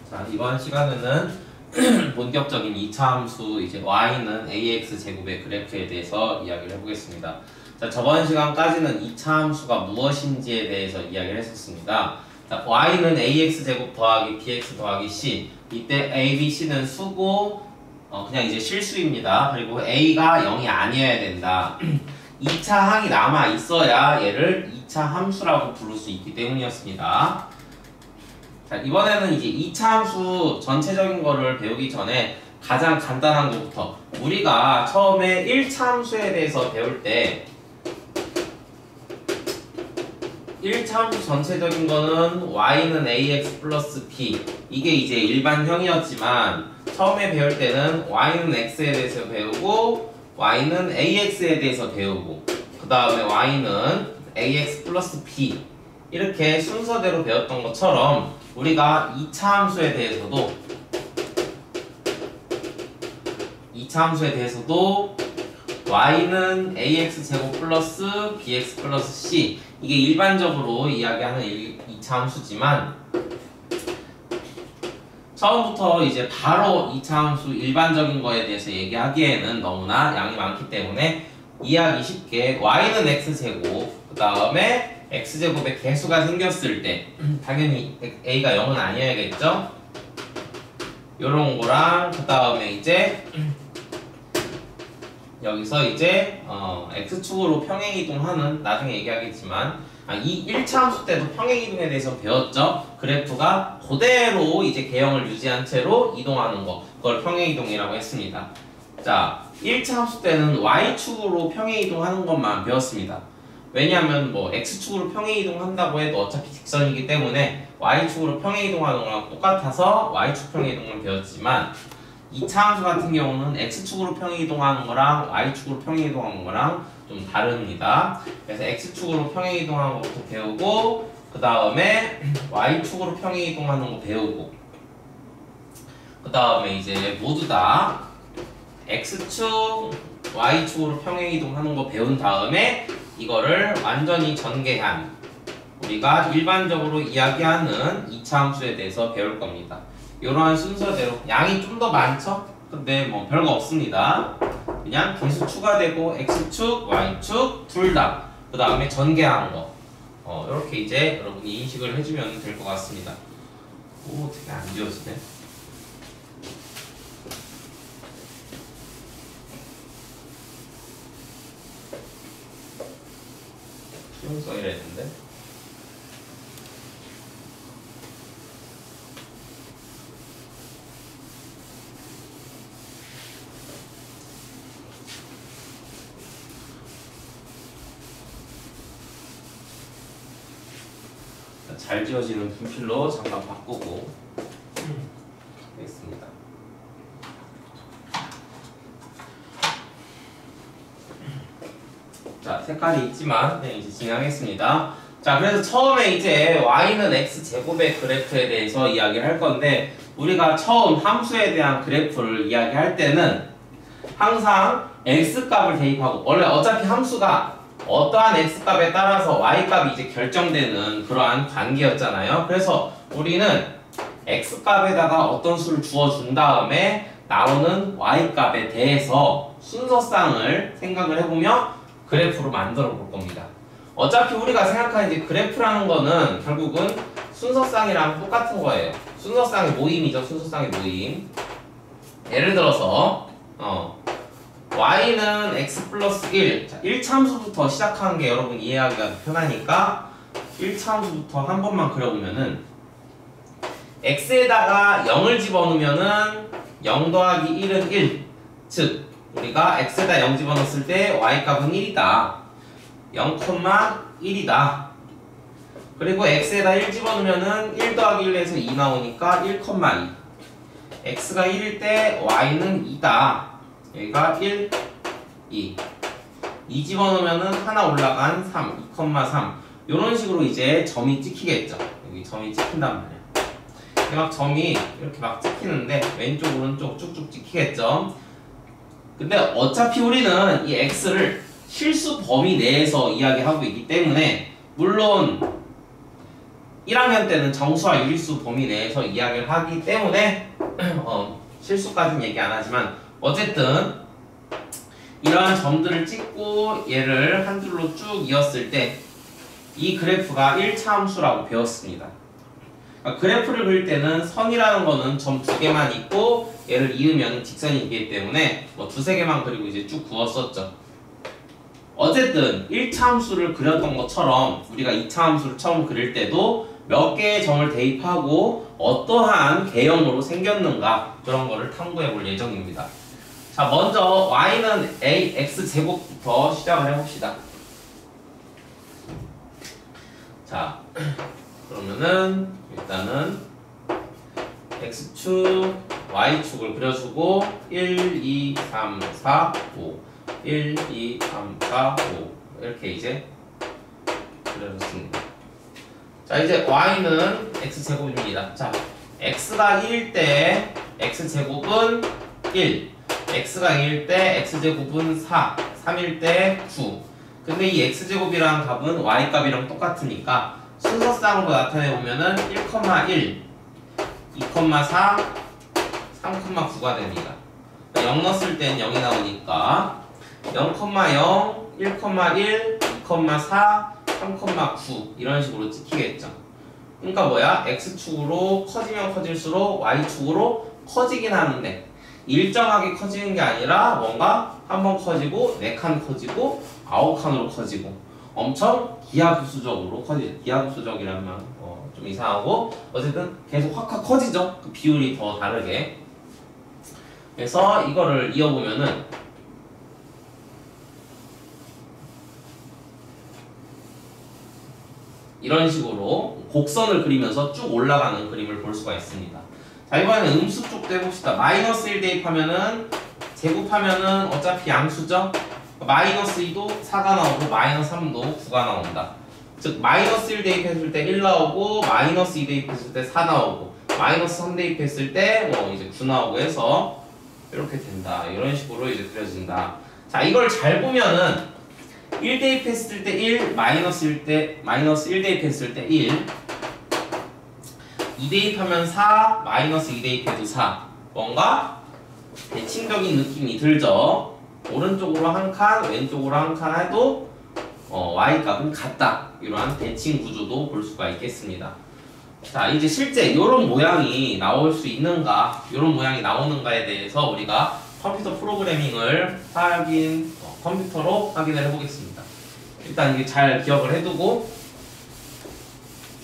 자, 이번 시간에는 본격적인 2차 함수 이제 y는 ax 제곱의 그래프에 대해서 이야기를 해보겠습니다. 자, 저번 시간까지는 2차 함수가 무엇인지에 대해서 이야기를 했었습니다. 자, y는 ax 제곱 더하기 bx 더하기 c. 이때 a, b, c는 수고 그냥 이제 실수입니다. 그리고 a가 0이 아니어야 된다. 2차 항이 남아 있어야 얘를 2차 함수라고 부를 수 있기 때문이었습니다. 자, 이번에는 이제 2차 함수 전체적인 거를 배우기 전에 가장 간단한 것부터, 우리가 처음에 1차 함수에 대해서 배울 때 1차 함수 전체적인 거는 y는 ax 플러스 b, 이게 이제 일반형이었지만 처음에 배울 때는 y는 x에 대해서 배우고 y는 ax에 대해서 배우고 그 다음에 y는 ax 플러스 b, 이렇게 순서대로 배웠던 것처럼 우리가 2차 함수에 대해서도 y는 ax 제곱 플러스 bx 플러스 c, 이게 일반적으로 이야기하는 2차 함수지만 처음부터 이제 바로 2차 함수 일반적인 거에 대해서 얘기하기에는 너무나 양이 많기 때문에 이해하기 쉽게 y는 x제곱, 그 다음에 x제곱에 개수가 생겼을 때 당연히 a가 0은 아니어야겠죠? 요런 거랑 그 다음에 이제 여기서 이제 x축으로 평행이동하는, 나중에 얘기하겠지만 이 1차 함수 때도 평행이동에 대해서 배웠죠? 그래프가 그대로 이제 개형을 유지한 채로 이동하는 거, 그걸 평행이동이라고 했습니다. 자, 1차 함수 때는 y축으로 평행이동하는 것만 배웠습니다. 왜냐하면 뭐 x축으로 평행이동한다고 해도 어차피 직선이기 때문에 y축으로 평행이동하는 거랑 똑같아서 y축 평행이동을 배웠지만 2차 함수 같은 경우는 x축으로 평행이동하는 거랑 y축으로 평행이동하는 거랑 좀 다릅니다. 그래서 x축으로 평행이동하는 것부터 배우고 그 다음에 y축으로 평행이동하는 거 배우고 그 다음에 이제 모두 다 x축, y축으로 평행이동하는 거 배운 다음에 이거를 완전히 전개한, 우리가 일반적으로 이야기하는 2차 함수에 대해서 배울 겁니다. 이러한 순서대로 양이 좀 더 많죠? 근데 뭐 별거 없습니다. 그냥 개수 추가되고 x축, y축 둘 다 그 다음에 전개한 거, 이렇게 이제 여러분이 인식을 해주면 될 것 같습니다. 오, 되게 안 지워지네. 수용 써야 했는데. 잘 지워지는 분필로 잠깐 바꾸고 하겠습니다. 자, 색깔이 있지만 이제 진행하겠습니다. 자, 그래서 처음에 이제 y는 x제곱의 그래프에 대해서 이야기를 할 건데, 우리가 처음 함수에 대한 그래프를 이야기할 때는 항상 x값을 대입하고, 원래 어차피 함수가 어떠한 x값에 따라서 y값이 이제 결정되는 그러한 관계였잖아요. 그래서 우리는 x값에다가 어떤 수를 주어준 다음에 나오는 y값에 대해서 순서상을 생각을 해보며 그래프로 만들어 볼 겁니다. 어차피 우리가 생각하는 이제 그래프라는 거는 결국은 순서상이랑 똑같은 거예요. 순서상의 모임이죠. 순서상의 모임. 예를 들어서 y는 x 플러스 1. 자, 1차 함수부터 시작하는 게 여러분 이해하기가 편하니까 1차 함수부터 한 번만 그려보면은 x에다가 0을 집어넣으면은 0 더하기 1은 1. 즉 우리가 x에다 0 집어넣었을 때 y값은 1이다. 0,1이다. 그리고 x에다 1 집어넣으면은 1 더하기 1에서 2 나오니까 1,2. x가 1일 때 y는 2다. 여기가 1, 2. 2 집어넣으면은 하나 올라간 3, 2,3. 이런 식으로 이제 점이 찍히겠죠. 여기 점이 찍힌단 말이에요. 막 점이 이렇게 막 찍히는데 왼쪽, 오른쪽 쭉쭉 찍히겠죠. 근데 어차피 우리는 이 x를 실수 범위 내에서 이야기하고 있기 때문에, 물론 1학년 때는 정수와 유리수 범위 내에서 이야기를 하기 때문에 실수까지는 얘기 안 하지만 어쨌든 이러한 점들을 찍고 얘를 한 줄로 쭉 이었을 때 이 그래프가 1차 함수라고 배웠습니다. 그러니까 그래프를 그릴 때는 선이라는 거는 점 두 개만 있고 얘를 이으면 직선이 있기 때문에 뭐 두세 개만 그리고 이제 쭉 그었었죠. 어쨌든 1차 함수를 그렸던 것처럼 우리가 2차 함수를 처음 그릴 때도 몇 개의 점을 대입하고 어떠한 개형으로 생겼는가 그런 거를 탐구해 볼 예정입니다. 자, 먼저 y는 ax제곱부터 시작을 해봅시다. 자, 그러면은 일단은 x축, y축을 그려주고 1, 2, 3, 4, 5 1, 2, 3, 4, 5 이렇게 이제 그려줬습니다. 자, 이제 y는 x제곱입니다. 자, x가 1일 때 x제곱은 1 x가 2일 때 x제곱은 4 3일 때 9 근데 이 x제곱이랑 값은 y값이랑 똑같으니까 순서쌍으로 나타내보면은 1,1 2,4 3,9가 됩니다. 0 넣었을 땐 0이 나오니까 0,0 1,1 2,4 3,9 이런 식으로 찍히겠죠. 그러니까 뭐야? x축으로 커지면 커질수록 y축으로 커지긴 하는데 일정하게 커지는 게 아니라 뭔가 한 번 커지고 4칸 커지고 9칸으로 커지고 엄청 기하급수적으로 커지죠. 기하급수적이라는 말 좀 이상하고 어쨌든 계속 확확 커지죠. 그 비율이 더 다르게. 그래서 이거를 이어보면은 이런 식으로 곡선을 그리면서 쭉 올라가는 그림을 볼 수가 있습니다. 자, 이번에는 음수 쪽도 해봅시다. 마이너스 1 대입하면은 제곱하면은 어차피 양수죠. 마이너스 2도 4가 나오고 마이너스 3도 9가 나온다. 즉 마이너스 1 대입했을 때 1 나오고 마이너스 2 대입했을 때 4 나오고 마이너스 3 대입했을 때 뭐 이제 9 나오고 해서 이렇게 된다. 이런 식으로 이제 그려진다. 자, 이걸 잘 보면은 1 대입했을 때 1, 마이너스 1 때 마이너스 1 대입했을 때 1 2 대입하면 4, 마이너스 2 대입해도 4 뭔가 대칭적인 느낌이 들죠. 오른쪽으로 한 칸, 왼쪽으로 한 칸 해도 y값은 같다. 이러한 대칭 구조도 볼 수가 있겠습니다. 자, 이제 실제 이런 모양이 나올 수 있는가, 이런 모양이 나오는가에 대해서 우리가 컴퓨터 프로그래밍을 컴퓨터로 확인을 해보겠습니다. 일단 이게 잘 기억을 해두고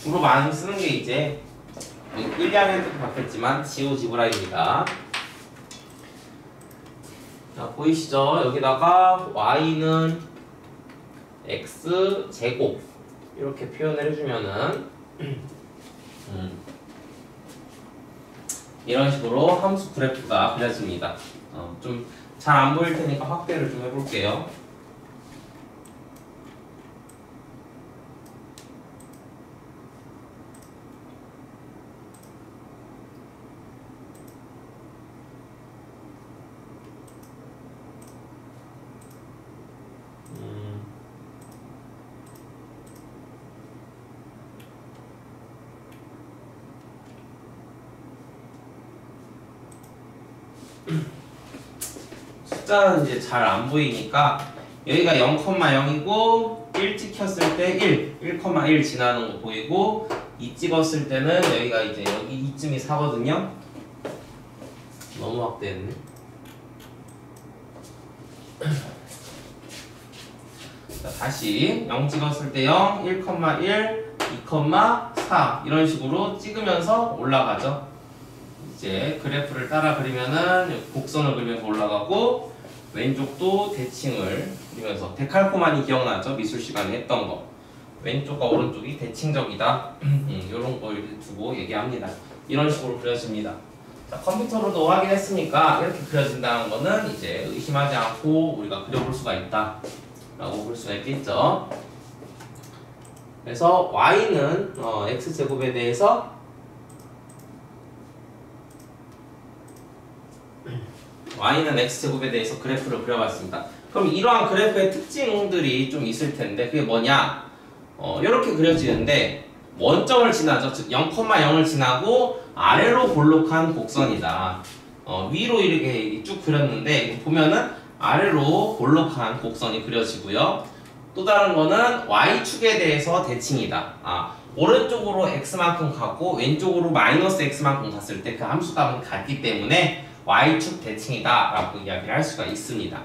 주로 많이 쓰는 게 이제 1, 2학년도 바뀌었지만 지오지브라입니다. 자, 보이시죠? 여기다가 y는 x제곱 이렇게 표현을 해주면은 이런 식으로 함수 그래프가 그려집니다. 좀 잘 안 보일 테니까 확대를 좀 해볼게요. 숫자는 이제 잘 안 보이니까 여기가 0,0이고 1 찍혔을 때 1 지나는 거 보이고 2 찍었을 때는 여기가 이제 여기 이쯤이 4거든요. 너무 확대했네. 자, 다시 0 찍었을 때 0, 1,1, 2,4 이런 식으로 찍으면서 올라가죠. 이제 그래프를 따라 그리면은 곡선을 그리면서 올라가고 왼쪽도 대칭을 그리면서 데칼코마니 기억나죠? 미술 시간에 했던 거. 왼쪽과 오른쪽이 대칭적이다. 이런 거 이렇게 두고 얘기합니다. 이런 식으로 그려집니다. 자, 컴퓨터로도 확인했으니까 이렇게 그려진다는 거는 이제 의심하지 않고 우리가 그려볼 수가 있다 라고 볼 수가 있겠죠. 그래서 y는 x제곱에 대해서 y는 x제곱에 대해서 그래프를 그려봤습니다. 그럼 이러한 그래프의 특징들이 좀 있을 텐데 그게 뭐냐? 이렇게 그려지는데 원점을 지나죠. 즉 0,0을 지나고 아래로 볼록한 곡선이다. 위로 이렇게 쭉 그렸는데 보면은 아래로 볼록한 곡선이 그려지고요. 또 다른 거는 y축에 대해서 대칭이다. 오른쪽으로 x만큼 가고 왼쪽으로 마이너스 x만큼 갔을 때 그 함수값은 같기 때문에 y축 대칭이다 라고 이야기를 할 수가 있습니다.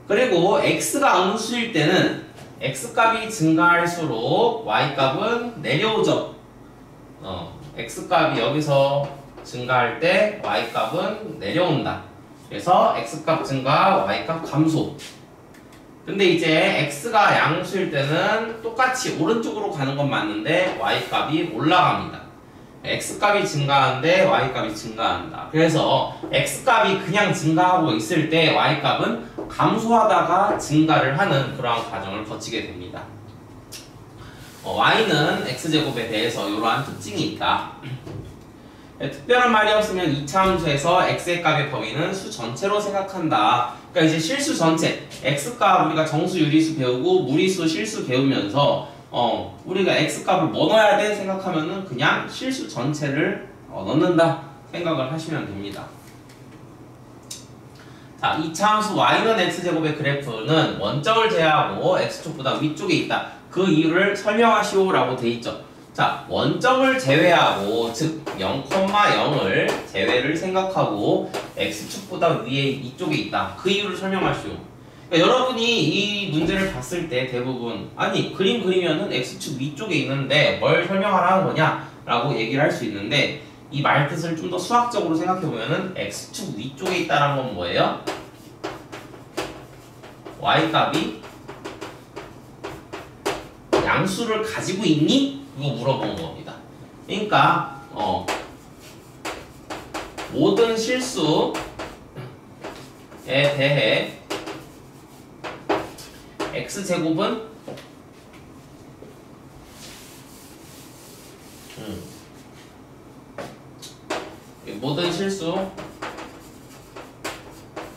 그리고 x가 음수일 때는 x값이 증가할수록 y값은 내려오죠. x값이 여기서 증가할 때 y값은 내려온다. 그래서 x값 증가, y값 감소. 근데 이제 x가 양수일 때는 똑같이 오른쪽으로 가는 건 맞는데 y값이 올라갑니다. x값이 증가하는데 y값이 증가한다. 그래서 x값이 그냥 증가하고 있을 때 y값은 감소하다가 증가를 하는 그러한 과정을 거치게 됩니다. y는 x제곱에 대해서 이러한 특징이 있다. 특별한 말이 없으면 이차함수에서 x의 값의 범위는 수 전체로 생각한다. 그러니까 이제 실수 전체, x값 우리가 정수, 유리수 배우고 무리수, 실수 배우면서 우리가 x값을 뭐 넣어야 돼 생각하면은 그냥 실수 전체를 넣는다 생각을 하시면 됩니다. 자, 이차함수 y는 x제곱의 그래프는 원점을 제외하고 x축보다 위쪽에 있다. 그 이유를 설명하시오 라고 돼 있죠. 자, 원점을 제외하고 즉 0,0을 제외를 생각하고 x축보다 위에 이쪽에 있다. 그 이유를 설명하시오. 그러니까 여러분이 이 문제를 봤을 때 대부분 아니 그림 그리면은 x축 위쪽에 있는데 뭘 설명하라는 거냐 라고 얘기를 할 수 있는데 이 말뜻을 좀 더 수학적으로 생각해 보면은 x축 위쪽에 있다는 건 뭐예요? y값이 양수를 가지고 있니? 이거 물어본 겁니다. 그러니까 모든 실수에 대해 x제곱은 모든 실수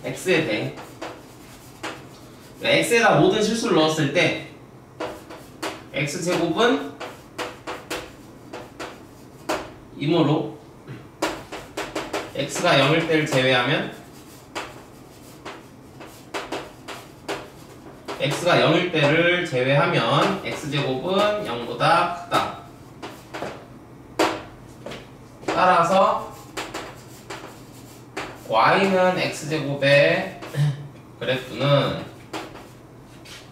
x에 대해 x에다 모든 실수를 넣었을 때 x제곱은 이므로 x가 0일 때를 제외하면 x가 0일 때를 제외하면 x제곱은 0보다 크다. 따라서 y는 x제곱의 그래프는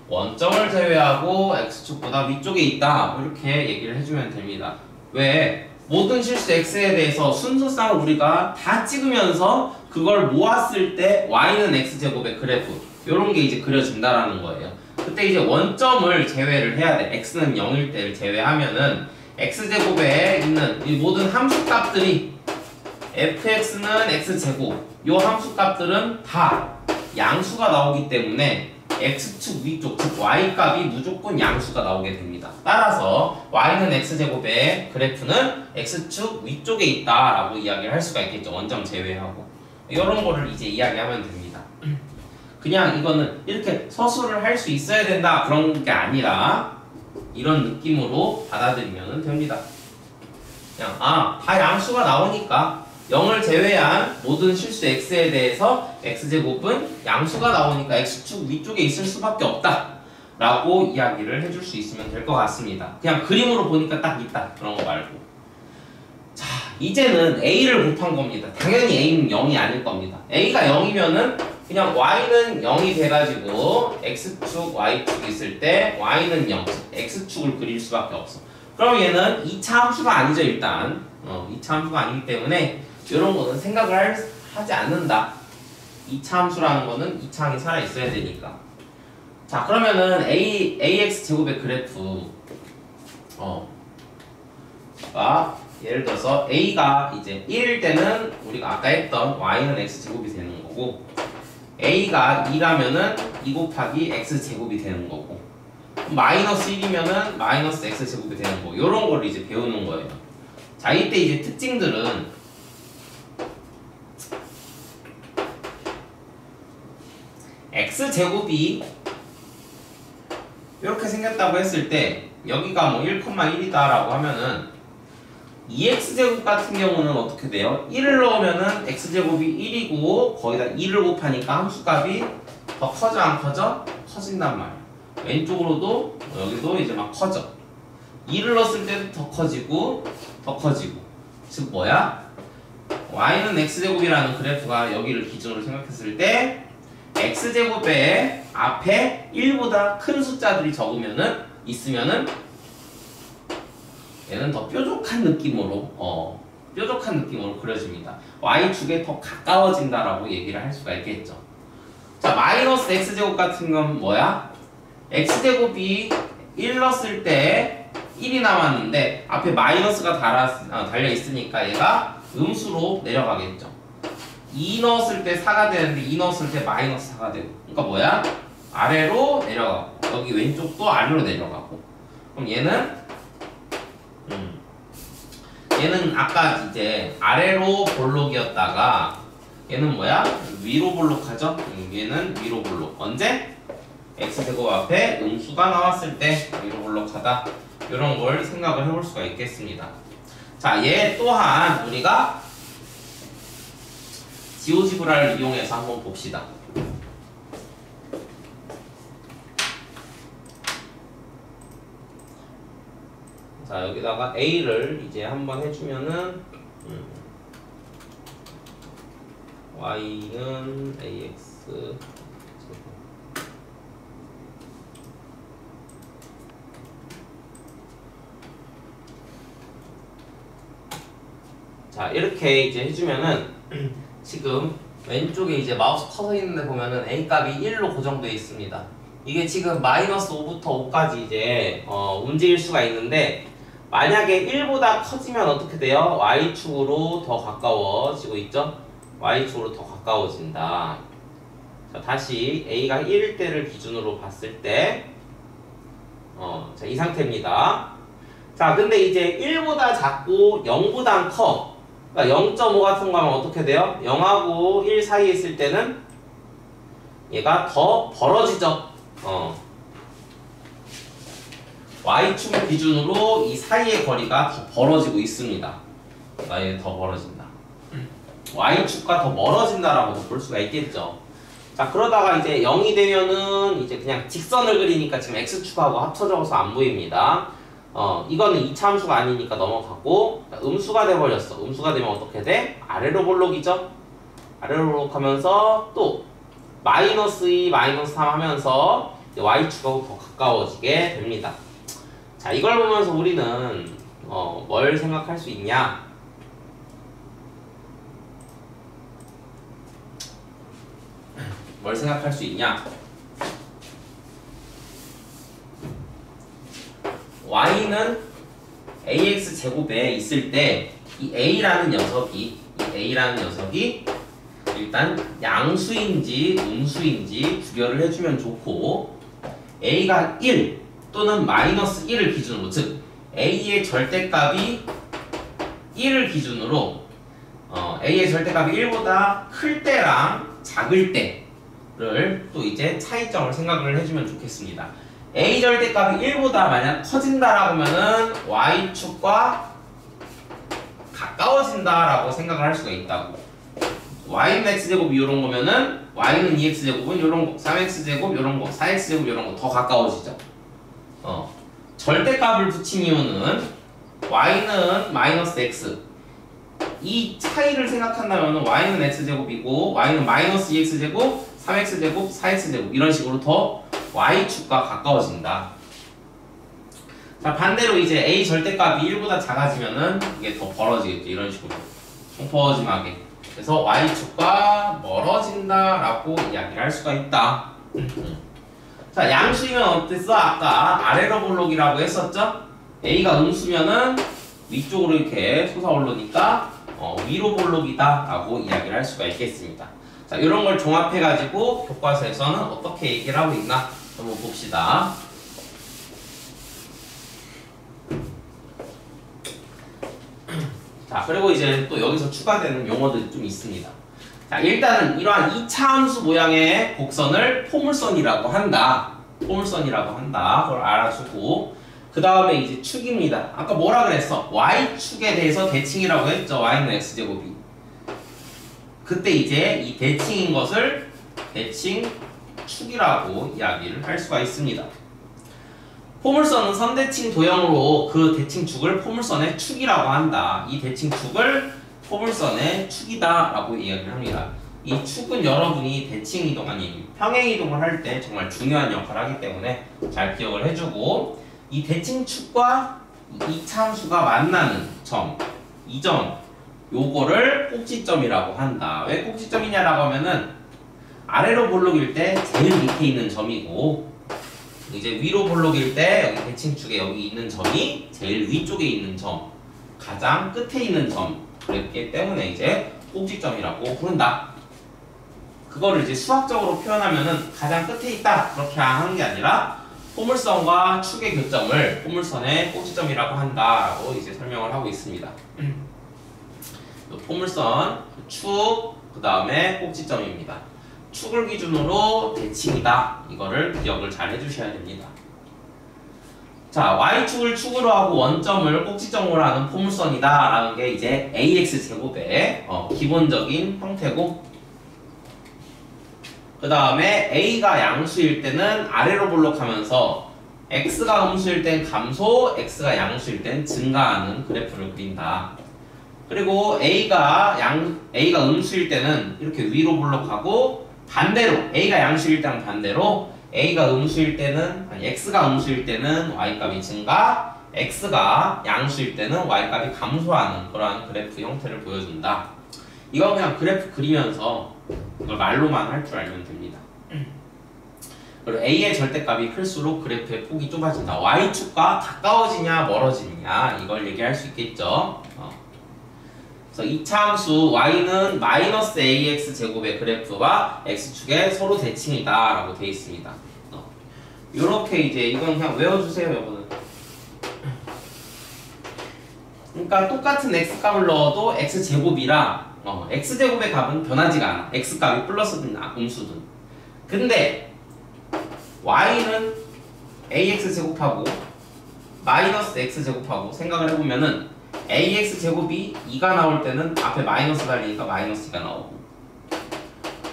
원점을 제외하고 x축보다 위쪽에 있다. 이렇게 얘기를 해주면 됩니다. 왜? 모든 실수 x에 대해서 순서상 우리가 다 찍으면서 그걸 모았을 때 y는 x제곱의 그래프 요런 게 이제 그려진다라는 거예요. 그때 이제 원점을 제외를 해야 돼. x는 0일 때를 제외하면은 x제곱에 있는 이 모든 함수값들이 fx는 x제곱 요 함수값들은 다 양수가 나오기 때문에 x축 위쪽, 즉 y값이 무조건 양수가 나오게 됩니다. 따라서 y는 x제곱의 그래프는 x축 위쪽에 있다라고 이야기를 할 수가 있겠죠. 원점 제외하고. 이런 거를 이제 이야기하면 됩니다. 그냥 이거는 이렇게 서술을 할 수 있어야 된다 그런 게 아니라 이런 느낌으로 받아들이면 됩니다. 그냥 다 양수가 나오니까 0을 제외한 모든 실수 x에 대해서 x제곱은 양수가 나오니까 x축 위쪽에 있을 수밖에 없다 라고 이야기를 해줄 수 있으면 될 것 같습니다. 그냥 그림으로 보니까 딱 있다 그런 거 말고. 자, 이제는 a를 곱한 겁니다. 당연히 a는 0이 아닐 겁니다. a가 0이면은 그냥 y는 0이 돼가지고 x축, y축이 있을 때 y는 0, x축을 그릴 수밖에 없어. 그럼 얘는 2차 함수가 아니죠 일단. 2차 함수가 아니기 때문에 이런 거는 생각을 하지 않는다. 2차 함수라는 거는 2차항이 살아있어야 되니까. 자, 그러면은 ax 제곱의 그래프 예를 들어서 a가 이제 1일 때는 우리가 아까 했던 y는 x 제곱이 되는 거고 a가 2라면은 2 곱하기 x 제곱이 되는 거고 마이너스 1이면은 마이너스 x 제곱이 되는 거. 요런 거를 이제 배우는 거예요. 자, 이때 이제 특징들은 x 제곱이 이렇게 생겼다고 했을 때 여기가 뭐 1,1이다라고 하면은 2x제곱 같은 경우는 어떻게 돼요? 1을 넣으면은 x제곱이 1이고 거기다 2를 곱하니까 함수값이 더 커져 안 커져? 커진단 말이야. 왼쪽으로도 여기도 이제 막 커져. 2를 넣었을 때도 더 커지고 더 커지고. 즉 뭐야? y는 x제곱이라는 그래프가 여기를 기준으로 생각했을 때 x제곱에 앞에 1보다 큰 숫자들이 있으면은 얘는 더 뾰족한 느낌으로 그려집니다. y축에 더 가까워진다라고 얘기를 할 수가 있겠죠. 자, 마이너스 x제곱 같은 건 뭐야? x제곱이 1 넣었을 때 1이 남았는데 앞에 마이너스가 달려 있으니까 얘가 음수로 내려가겠죠. 2 넣었을 때 4가 되는데 2 넣었을 때 마이너스 4가 되고, 그러니까 뭐야? 아래로 내려가고 여기 왼쪽도 아래로 내려가고. 그럼 얘는 아까 이제 아래로 볼록이었다가 얘는 뭐야? 위로 볼록하죠? 얘는 위로 볼록. 언제? x제곱 앞에 음수가 나왔을 때 위로 볼록하다. 이런 걸 생각을 해볼 수가 있겠습니다. 자, 얘 또한 우리가 지오지브라를 이용해서 한번 봅시다. 자, 여기다가 a를 이제 한번 해주면은 y는 ax 자, 이렇게 이제 해주면은 지금 왼쪽에 이제 마우스 커서 있는데 보면은 a 값이 1로 고정되어 있습니다. 이게 지금 마이너스 5부터 5까지 이제 움직일 수가 있는데, 만약에 1보다 커지면 어떻게 돼요? y축으로 더 가까워지고 있죠? y축으로 더 가까워진다. 자, 다시 a가 1일 때를 기준으로 봤을 때 자, 이 상태입니다. 자, 근데 이제 1보다 작고 0보다 커. 그러니까 0.5 같은 거 하면 어떻게 돼요? 0하고 1 사이에 있을 때는 얘가 더 벌어지죠. y축을 기준으로 이 사이의 거리가 더 벌어지고 있습니다. 얘 더 벌어진다. y축과 더 멀어진다라고 볼 수가 있겠죠. 자, 그러다가 이제 0이 되면은 이제 그냥 직선을 그리니까 지금 x축하고 합쳐져서 안 보입니다. 이거는 2차 함수가 아니니까 넘어가고, 음수가 돼버렸어. 음수가 되면 어떻게 돼? 아래로 볼록이죠? 아래로 볼록하면서 또 마이너스 2, 마이너스 3 하면서 y축하고 더 가까워지게 됩니다. 자, 이걸 보면서 우리는 뭘 생각할 수 있냐? 뭘 생각할 수 있냐? y는 ax 제곱에 있을 때 이 a라는 녀석이 일단 양수인지 음수인지 구별을 해주면 좋고, a가 1 또는 마이너스 1을 기준으로, 즉 a의 절대값이 1을 기준으로 a의 절대값이 1보다 클 때랑 작을 때를 또 이제 차이점을 생각을 해주면 좋겠습니다. a 절대값이 1보다 만약 커진다라고 하면은 y축과 가까워진다라고 생각을 할 수가 있다고. y는 x제곱이 이런 거면은 y는 2x제곱은 이런 거, 3x제곱 이런 거, 4x제곱 이런 거 더 가까워지죠. 절대값을 붙인 이유는 y는 마이너스 x, 이 차이를 생각한다면 y는 x제곱이고 y는 마이너스 2x제곱, 3x제곱, 4x제곱 이런 식으로 더 y축과 가까워진다. 자, 반대로 이제 a 절대값이 1보다 작아지면은 이게 더 벌어지겠죠. 이런 식으로 펑퍼짐하게. 그래서 y축과 멀어진다라고 이야기를 할 수가 있다. 자, 양수이면 어땠어? 아까 아래로 볼록이라고 했었죠? a가 음수면은 위쪽으로 이렇게 솟아오르니까 위로 볼록이다 라고 이야기를 할 수가 있겠습니다. 자, 이런 걸 종합해가지고 교과서에서는 어떻게 얘기를 하고 있나 한번 봅시다. 자, 그리고 이제 또 여기서 추가되는 용어들이 좀 있습니다. 자, 일단은 이러한 2차 함수 모양의 곡선을 포물선이라고 한다. 포물선이라고 한다. 그걸 알아주고, 그 다음에 이제 축입니다. 아까 뭐라 그랬어? y축에 대해서 대칭이라고 했죠. y는 x제곱이. 그때 이제 이 대칭인 것을 대칭축이라고 이야기를 할 수가 있습니다. 포물선은 선대칭 도형으로 그 대칭축을 포물선의 축이라고 한다. 이 대칭축을 포물선의 축이다 라고 이야기를 합니다. 이 축은 여러분이 대칭 이동 아니 평행 이동을 할 때 정말 중요한 역할을 하기 때문에 잘 기억을 해주고, 이 대칭축과 이차함수가 만나는 점, 이 점, 요거를 꼭지점이라고 한다. 왜 꼭지점이냐라고 하면은 아래로 볼록일 때 제일 밑에 있는 점이고, 이제 위로 볼록일 때 여기 대칭축에 여기 있는 점이 제일 위쪽에 있는 점, 가장 끝에 있는 점, 그랬기 때문에 이제 꼭지점이라고 부른다. 그거를 이제 수학적으로 표현하면은 가장 끝에 있다 그렇게 하는 게 아니라 포물선과 축의 교점을 포물선의 꼭지점이라고 한다라고 이제 설명을 하고 있습니다. 포물선, 축, 그 다음에 꼭지점입니다. 축을 기준으로 대칭이다. 이거를 기억을 잘 해주셔야 됩니다. 자, y축을 축으로 하고 원점을 꼭지점으로 하는 포물선이다 라는 게 이제 ax제곱의 기본적인 형태고, 그 다음에 a가 양수일 때는 아래로 볼록하면서 x가 음수일 땐 감소, x가 양수일 땐 증가하는 그래프를 그린다. 그리고 a가 음수일 때는 이렇게 위로 볼록하고, 반대로 a가 양수일 때는 반대로 a가 음수일 때는 x가 음수일 때는 y값이 증가, x가 양수일 때는 y값이 감소하는 그러한 그래프 형태를 보여준다. 이거 그냥 그래프 그리면서 이걸 말로만 할 줄 알면 됩니다. 그리고 a의 절대값이 클수록 그래프의 폭이 좁아진다. y축과 가까워지냐 멀어지냐 이걸 얘기할 수 있겠죠. 그래서 이차함수 y는 마이너스 ax 제곱의 그래프와 x축에 서로 대칭이다 라고 되어 있습니다. 요렇게 이제 이건 그냥 외워주세요 여러분은. 그러니까 똑같은 x값을 넣어도 x제곱이라 x제곱의 값은 변하지가 않아. x값이 플러스든 음수든. 근데 y는 ax제곱하고 마이너스 x제곱하고 생각을 해보면은 ax제곱이 2가 나올 때는 앞에 마이너스 달리니까 마이너스 2가 나오고,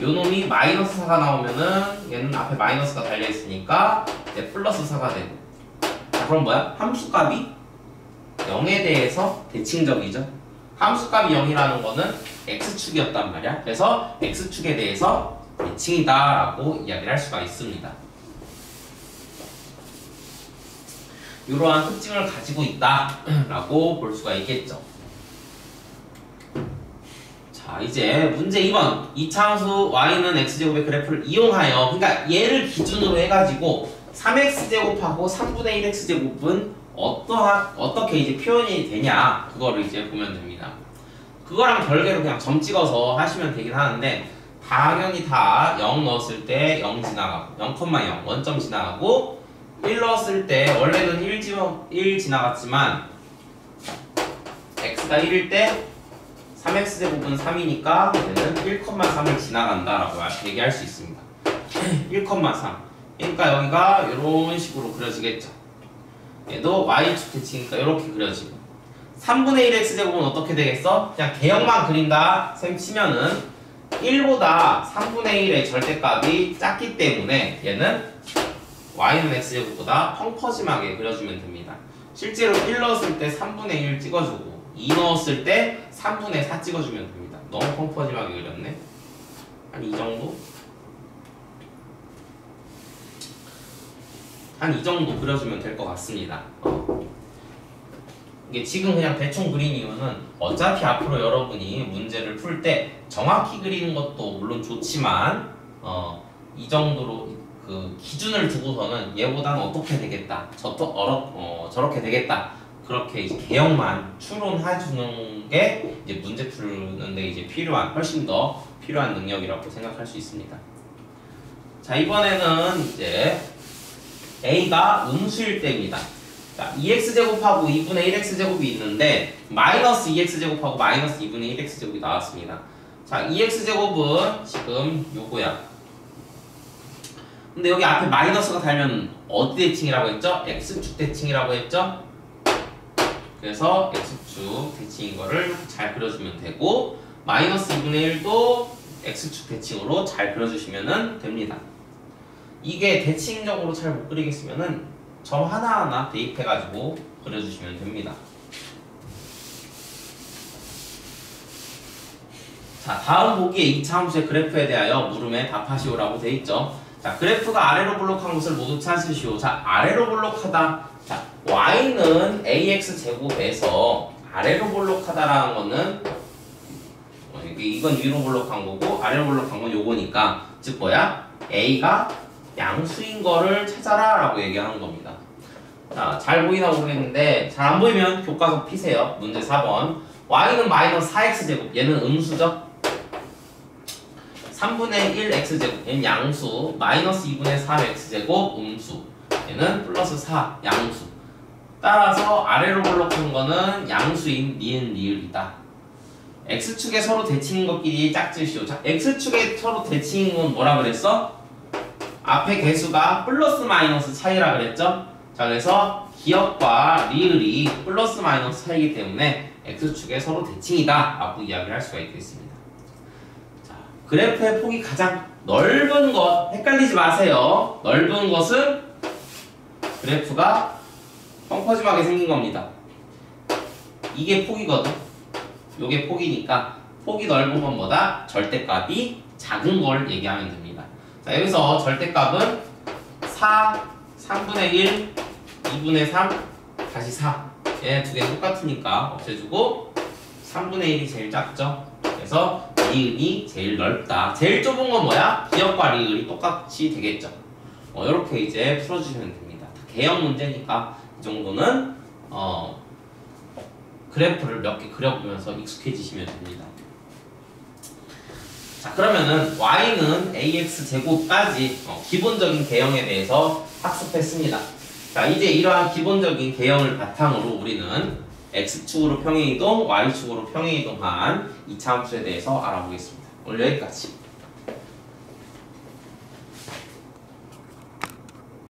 요놈이 마이너스 4가 나오면은 얘는 앞에 마이너스가 달려있으니까 이제 플러스 4가 되고. 자, 그럼 뭐야? 함수값이 0에 대해서 대칭적이죠. 함수값이 0이라는 거는 x축이었단 말이야. 그래서 x축에 대해서 대칭이다 라고 이야기를 할 수가 있습니다. 이러한 특징을 가지고 있다 라고 볼 수가 있겠죠. 자, 이제 문제 2번. 이차함수 y는 x제곱의 그래프를 이용하여, 그러니까 얘를 기준으로 해가지고 3x제곱하고 3분의 1x제곱은 어떻게 이제 표현이 되냐, 그거를 이제 보면 됩니다. 그거랑 별개로 그냥 점 찍어서 하시면 되긴 하는데, 당연히 다 0 넣었을 때 0 지나가고 0,0 원점 지나가고, 1 넣었을 때 원래는 1 지나갔지만 x가 1일 때 3x제곱은 3이니까 얘는 1,3을 지나간다라고 얘기할 수 있습니다. 1,3. 그러니까 여기가 이런 식으로 그려지겠죠. 얘도 y축 대칭이니까 이렇게 그려지고, 3분의 1 x제곱은 어떻게 되겠어? 그냥 개형만 그린다 셈 치면은 1보다 3분의 1의 절대값이 작기 때문에 얘는 y는 x제곱보다 펑퍼짐하게 그려주면 됩니다. 실제로 1 넣었을 때 3분의 1 찍어주고 2 넣었을 때 3분의 4 찍어주면 됩니다. 너무 펑퍼짐하게 그렸네. 한 이 정도? 한 이 정도 그려주면 될 것 같습니다. 이게 지금 그냥 대충 그린 이유는 어차피 앞으로 여러분이 문제를 풀 때 정확히 그리는 것도 물론 좋지만 이 정도로 그 기준을 두고서는 얘보다는 어떻게 되겠다, 저렇게 되겠다, 그렇게 이제 개형만 추론해주는 게 이제 문제 푸는데 이제 훨씬 더 필요한 능력이라고 생각할 수 있습니다. 자, 이번에는 이제 a가 음수일 때입니다. 자, 2x제곱하고 2분의 1x제곱이 있는데 마이너스 2x제곱하고 마이너스 2분의 1x제곱이 나왔습니다. 자, 2x제곱은 지금 요거야. 근데 여기 앞에 마이너스가 달면 어디 대칭이라고 했죠? x축 대칭이라고 했죠? 그래서 x축 대칭인 거를 잘 그려주면 되고 마이너스 2분의 1도 x축 대칭으로 잘 그려주시면 됩니다. 이게 대칭적으로 잘 못 그리겠으면은 점 하나하나 대입해가지고 그려주시면 됩니다. 자, 다음 보기에 2차 함수의 그래프에 대하여 물음에 답하시오라고 되어 있죠. 자, 그래프가 아래로 볼록한 것을 모두 찾으시오. 자, 아래로 볼록하다. 자, y는 ax 제곱에서 아래로 볼록하다라는 거는 이건 위로 볼록한 거고 아래로 볼록한 건 요거니까 즉 뭐야? a가 양수인 거를 찾아라 라고 얘기하는 겁니다. 자, 잘 보이나 모르겠는데 잘 안 보이면 교과서 피세요. 문제 4번. y는 마이너스 4x제곱 얘는 음수죠? 3분의 1x제곱 얘는 양수, 마이너스 2분의 3x제곱 음수, 얘는 플러스 4 양수. 따라서 아래로 볼록한 거는 양수인 니은 리을이다. x축에 서로 대칭인 것끼리 짝짓이오. 자, x축에 서로 대칭인 건 뭐라 그랬어? 앞에 개수가 플러스 마이너스 차이라 그랬죠? 자, 그래서 기역과 리을이 플러스 마이너스 차이기 때문에 x축에 서로 대칭이다 라고 이야기를 할 수가 있겠습니다. 자, 그래프의 폭이 가장 넓은 것, 헷갈리지 마세요. 넓은 것은 그래프가 펑퍼짐하게 생긴 겁니다. 이게 폭이거든. 요게 폭이니까 폭이 넓은 건 뭐다? 절대값이 작은 걸 얘기하면 됩니다. 자, 여기서 절대값은 3분의 1, 2분의 3, 다시 4. 얘 두 개 똑같으니까 없애주고 3분의 1이 제일 작죠? 그래서 리을이 제일 넓다. 제일 좁은 건 뭐야? 기역과 리을이 똑같이 되겠죠? 이렇게 이제 풀어주시면 됩니다. 개형 문제니까 이 정도는 그래프를 몇 개 그려보면서 익숙해지시면 됩니다. 자, 그러면은 y는 ax 제곱까지 기본적인 개형에 대해서 학습했습니다. 자, 이제 이러한 기본적인 개형을 바탕으로 우리는 x축으로 평행이동, y축으로 평행이동한 이차 함수에 대해서 알아보겠습니다. 오늘 여기까지.